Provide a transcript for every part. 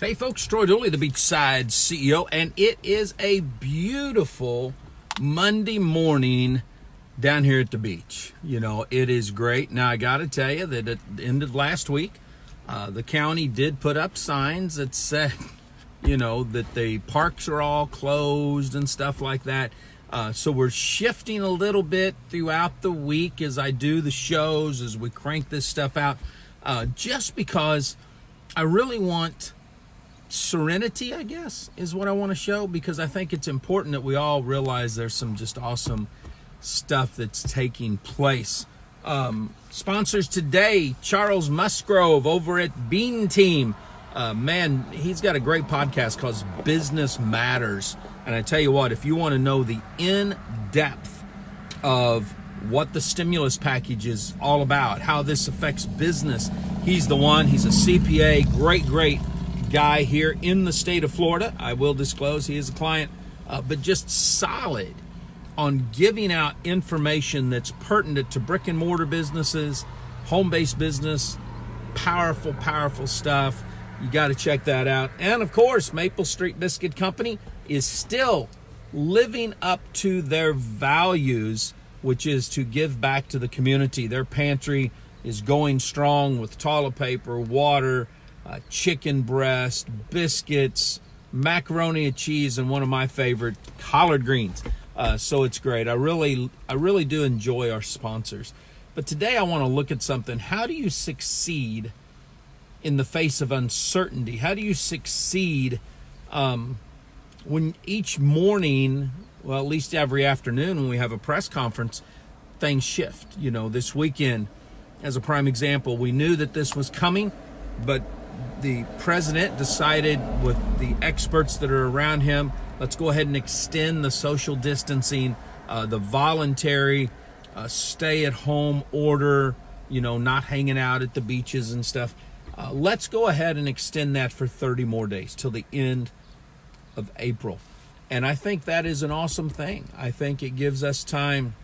Hey folks, Troy Dooley, the Beachside CEO, and it is a beautiful Monday morning down here at the beach. You know, it is great. Now, I got to tell you that at the end of last week, the county did put up signs that said, you know, that the parks are all closed and stuff like that. So we're shifting a little bit throughout the week as I do the shows, as we crank this stuff out, just because I really want serenity, I guess, is what I want to show, because I think it's important that we all realize there's some just awesome stuff that's taking place. Sponsors today, Charles Musgrove over at Bean Team. Man, he's got a great podcast called Business Matters. And I tell you what, if you want to know the in-depth of what the stimulus package is all about, how this affects business, he's the one. He's a CPA, great guy here in the state of Florida. I will disclose he is a client, but just solid on giving out information that's pertinent to brick and mortar businesses, home-based business. Powerful stuff. You got to check that out. And of course, Maple Street Biscuit Company is still living up to their values, which is to give back to the community. Their pantry is going strong with toilet paper, water, chicken breast, biscuits, macaroni and cheese, and one of my favorite, collard greens. So it's great. I really do enjoy our sponsors. But today I want to look at something. How do you succeed in the face of uncertainty? How do you succeed when each morning, well, at least every afternoon when we have a press conference, things shift? You know, this weekend, as a prime example, we knew that this was coming, but the president decided, with the experts that are around him, let's go ahead and extend the social distancing, the voluntary stay-at-home order, you know, not hanging out at the beaches and stuff. Let's go ahead and extend that for 30 more days till the end of April. And I think that is an awesome thing. I think it gives us time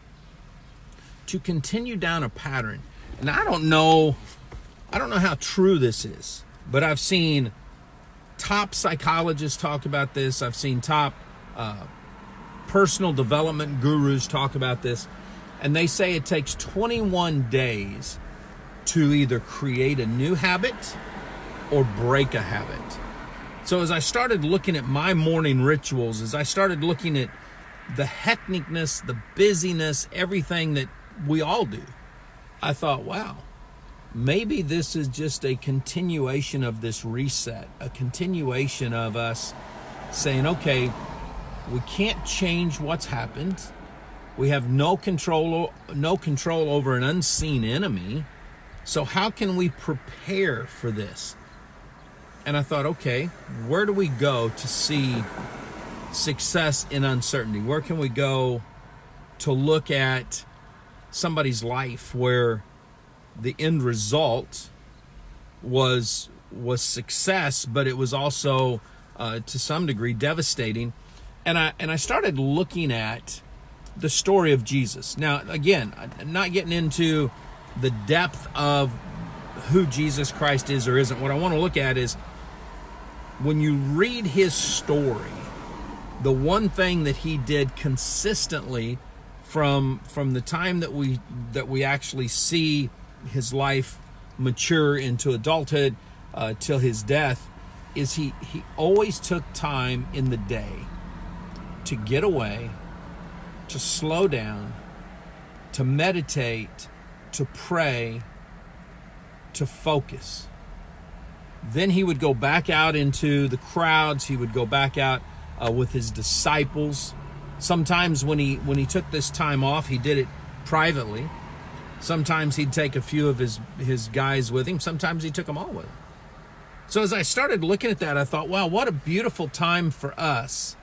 to continue down a pattern. And I don't know how true this is, but I've seen top psychologists talk about this. I've seen top personal development gurus talk about this. And they say it takes 21 days to either create a new habit or break a habit. So as I started looking at my morning rituals, as I started looking at the hecticness, the busyness, everything that we all do, I thought, wow, maybe this is just a continuation of this reset, a continuation of us saying, okay, we can't change what's happened. We have no control over an unseen enemy. So how can we prepare for this? And I thought, okay, where do we go to see success in uncertainty? Where can we go to look at somebody's life where the end result was success, but it was also to some degree devastating? And I started looking at the story of Jesus. Now, again, I'm not getting into the depth of who Jesus Christ is or isn't. What I want to look at is, when you read his story, the one thing that he did consistently from the time that we actually see his life mature into adulthood till his death is he always took time in the day to get away, to slow down, to meditate, to pray, to focus. Then he would go back out into the crowds. He would go back out with his disciples. Sometimes when he took this time off, he did it privately. Sometimes he'd take a few of his guys with him. Sometimes he took them all with him. So as I started looking at that, I thought, wow, what a beautiful time for us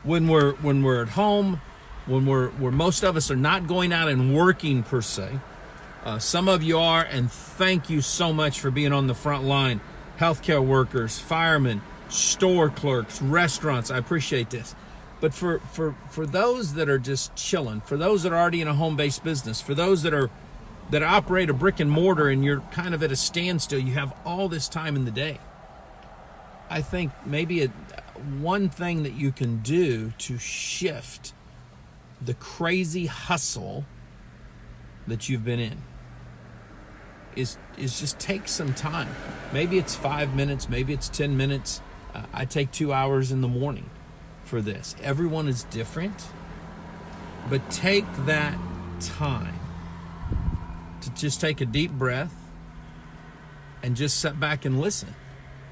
when we're at home, when most of us are not going out and working per se. Some of you are, and thank you so much for being on the front line. Healthcare workers, firemen, store clerks, restaurants, I appreciate this. But for those that are just chilling, for those that are already in a home-based business, for those that operate a brick and mortar and you're kind of at a standstill, you have all this time in the day. I think maybe one thing that you can do to shift the crazy hustle that you've been in is just take some time. Maybe it's 5 minutes, maybe it's 10 minutes. I take 2 hours in the morning for this. Everyone is different, but take that time to just take a deep breath and just sit back and listen.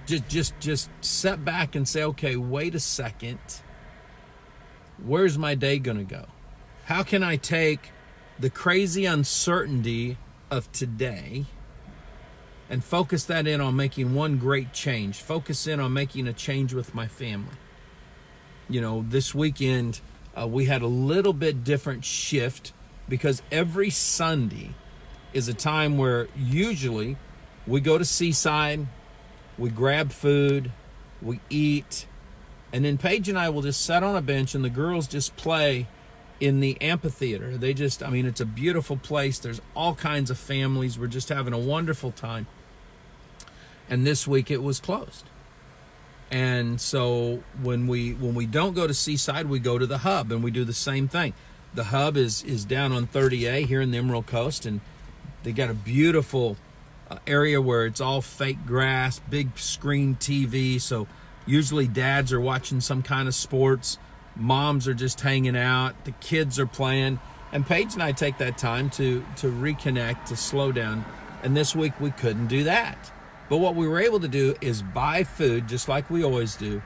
Just sit back and say, okay, wait a second. Where's my day going to go? How can I take the crazy uncertainty of today and focus that in on making one great change? Focus in on making a change with my family. You know, this weekend we had a little bit different shift because every Sunday is a time where usually we go to Seaside, we grab food, we eat, and then Paige and I will just sit on a bench and the girls just play in the amphitheater. It's a beautiful place. There's all kinds of families. We're just having a wonderful time. And this week it was closed. And so when we don't go to Seaside, we go to the Hub and we do the same thing. The Hub is down on 30A here in the Emerald Coast, and they got a beautiful area where it's all fake grass, big screen TV. So usually dads are watching some kind of sports. Moms are just hanging out. The kids are playing. And Paige and I take that time to reconnect, to slow down. And this week we couldn't do that. But what we were able to do is buy food, just like we always do,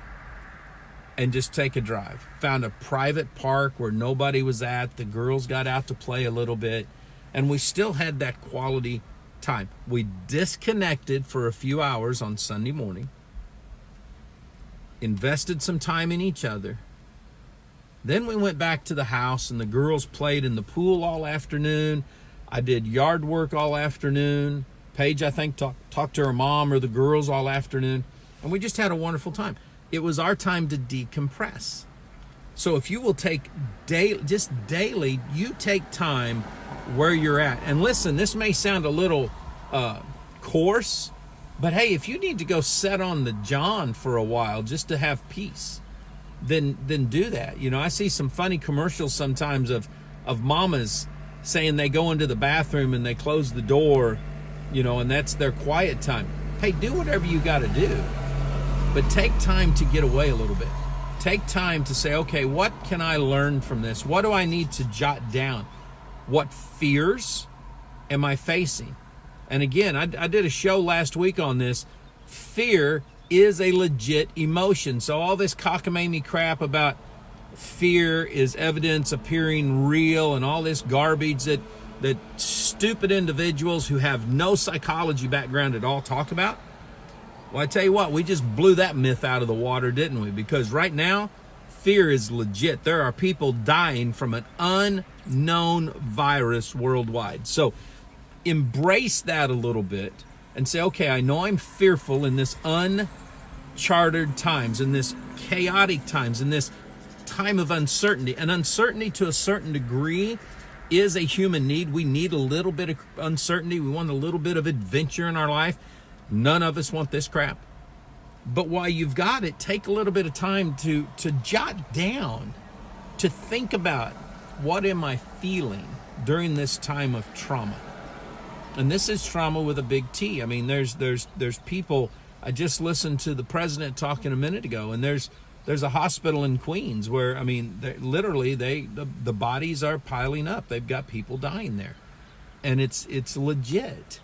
and just take a drive. Found a private park where nobody was at. The girls got out to play a little bit. And we still had that quality time. We disconnected for a few hours on Sunday morning, invested some time in each other. Then we went back to the house and the girls played in the pool all afternoon. I did yard work all afternoon. Paige, I think, talked to her mom or the girls all afternoon. And we just had a wonderful time. It was our time to decompress. So if you will take daily, you take time where you're at. And listen, this may sound a little coarse, but hey, if you need to go sit on the john for a while just to have peace, then do that. You know, I see some funny commercials sometimes of mamas saying they go into the bathroom and they close the door, you know, and that's their quiet time. Hey, do whatever you got to do, but take time to get away a little bit. Take time to say, okay, what can I learn from this? What do I need to jot down? What fears am I facing? And again, I did a show last week on this. Fear is a legit emotion. So all this cockamamie crap about fear is evidence appearing real and all this garbage that stupid individuals who have no psychology background at all talk about. Well, I tell you what, we just blew that myth out of the water, didn't we? Because right now, fear is legit. There are people dying from an unknown virus worldwide. So embrace that a little bit and say, okay, I know I'm fearful in this uncharted times, in this chaotic times, in this time of uncertainty. And uncertainty to a certain degree is a human need. We need a little bit of uncertainty. We want a little bit of adventure in our life. None of us want this crap. But while you've got it, take a little bit of time to jot down, to think about, what am I feeling during this time of trauma? And this is trauma with a big T. I mean, there's people. I just listened to the president talking a minute ago, and there's a hospital in Queens where, I mean, the bodies are piling up. They've got people dying there, and it's legit.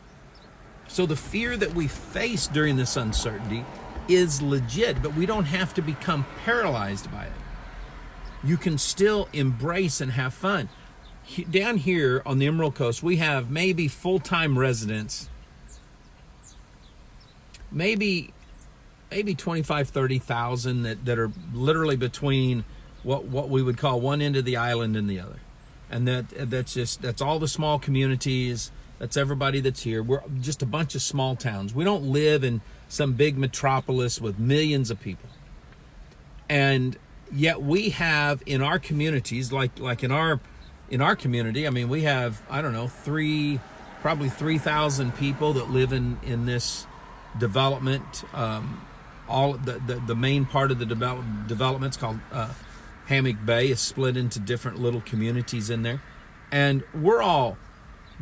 So the fear that we face during this uncertainty is legit, but we don't have to become paralyzed by it. You can still embrace and have fun. Down here on the Emerald Coast, we have maybe full-time residents, maybe 25, 30,000 that are literally between what we would call one end of the island and the other. And that's all the small communities. That's everybody that's here. We're just a bunch of small towns. We don't live in some big metropolis with millions of people. And yet we have in our communities, like in our community, I mean, we have, I don't know, probably 3,000 people that live in this development all the main part of the development's called Hammock Bay, is split into different little communities in there, and we're all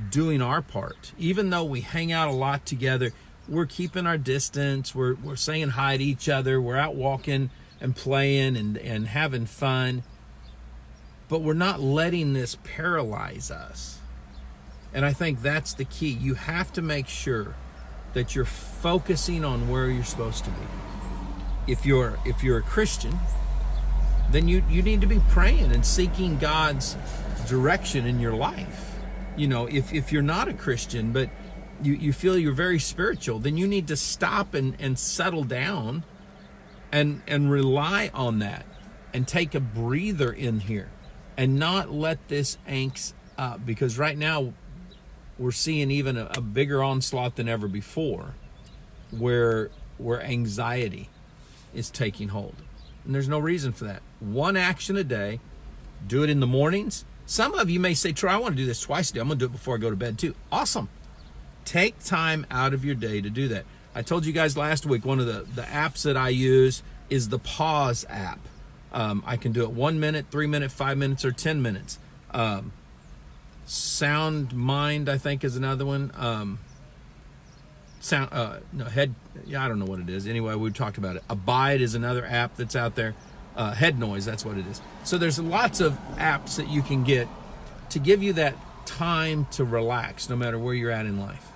doing our part. Even though we hang out a lot together, we're keeping our distance. We're saying hi to each other. We're out walking and playing and having fun, but we're not letting this paralyze us. And I think that's the key. You have to make sure that you're focusing on where you're supposed to be. If you're a Christian, then you need to be praying and seeking God's direction in your life. You know, if you're not a Christian, but you feel you're very spiritual, then you need to stop and settle down and rely on that and take a breather in here and not let this angst up, because right now we're seeing even a bigger onslaught than ever before where anxiety is taking hold. And there's no reason for that. One action a day. Do it in the mornings. Some of you may say, Troy, I want to do this twice a day. I'm going to do it before I go to bed too. Awesome. Take time out of your day to do that. I told you guys last week, one of the apps that I use is the Pause app. I can do it 1 minute, 3 minutes, 5 minutes, or 10 minutes. Sound Mind, I think, is another one. I don't know what it is. Anyway, we talked about it. Abide is another app that's out there. Head Noise, that's what it is. So there's lots of apps that you can get to give you that time to relax, no matter where you're at in life.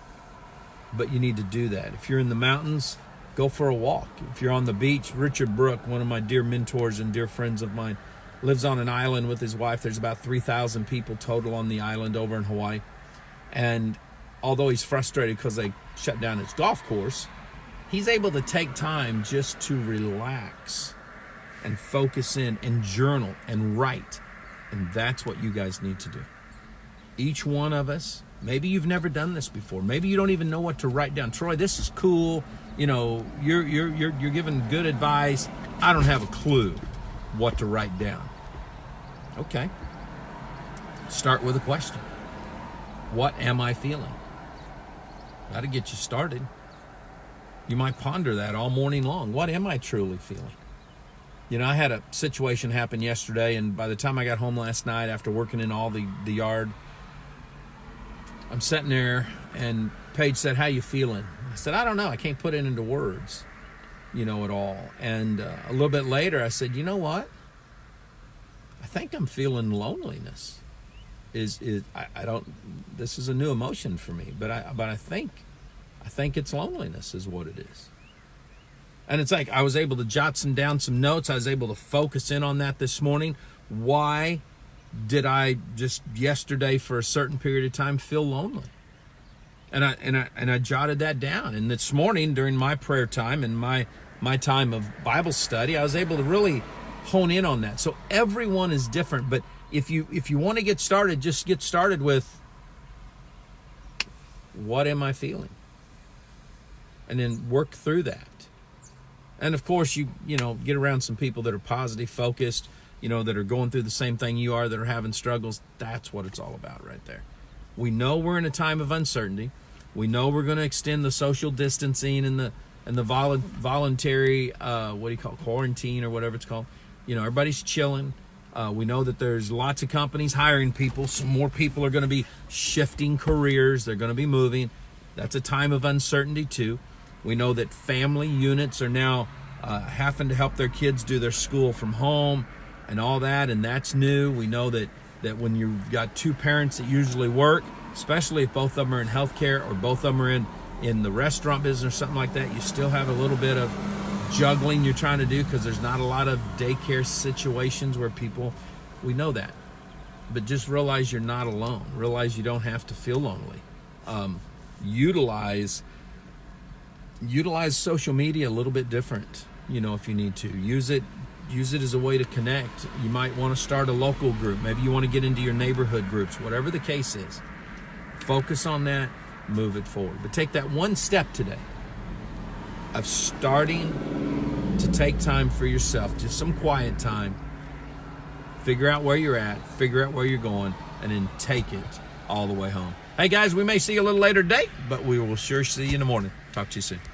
But you need to do that. If you're in the mountains, go for a walk. If you're on the beach, Richard Brook, one of my dear mentors and dear friends of mine, lives on an island with his wife. There's about 3,000 people total on the island over in Hawaii. And although he's frustrated because they shut down his golf course, he's able to take time just to relax and focus in and journal and write. And that's what you guys need to do. Each one of us, maybe you've never done this before. Maybe you don't even know what to write down. Troy, this is cool. You know, you're giving good advice. I don't have a clue what to write down. Okay. Start with a question. What am I feeling? That'll get you started. You might ponder that all morning long. What am I truly feeling? You know, I had a situation happen yesterday, and by the time I got home last night after working in all the yard, I'm sitting there, and Paige said, how you feeling? I said, I don't know. I can't put it into words, at all. And a little bit later, I said, you know what? I think I'm feeling loneliness. This is a new emotion for me, but I think it's loneliness is what it is. And it's like I was able to jot down some notes. I was able to focus in on that this morning. Why did I just yesterday for a certain period of time feel lonely? And I jotted that down. And this morning during my prayer time and my time of Bible study, I was able to really hone in on that. So everyone is different, but if you want to get started, just get started with what am I feeling? And then work through that. And of course, you get around some people that are positive, focused, that are going through the same thing you are, that are having struggles. That's what it's all about right there. We know we're in a time of uncertainty. We know we're going to extend the social distancing and the voluntary, quarantine or whatever it's called. Everybody's chilling. We know that there's lots of companies hiring people. Some more people are going to be shifting careers. They're going to be moving. That's a time of uncertainty too. We know that family units are now having to help their kids do their school from home and all that, and that's new. We know that when you've got two parents that usually work, especially if both of them are in healthcare or both of them are in the restaurant business or something like that, you still have a little bit of juggling you're trying to do because there's not a lot of daycare situations where we know that. But just realize you're not alone. Realize you don't have to feel lonely. Utilize social media a little bit different, if you need to. Use it as a way to connect. You might want to start a local group. Maybe you want to get into your neighborhood groups, whatever the case is. Focus on that, move it forward. But take that one step today of starting to take time for yourself, just some quiet time. Figure out where you're at, figure out where you're going, and then take it all the way home. Hey guys, we may see you a little later today, but we will sure see you in the morning. Talk to you soon.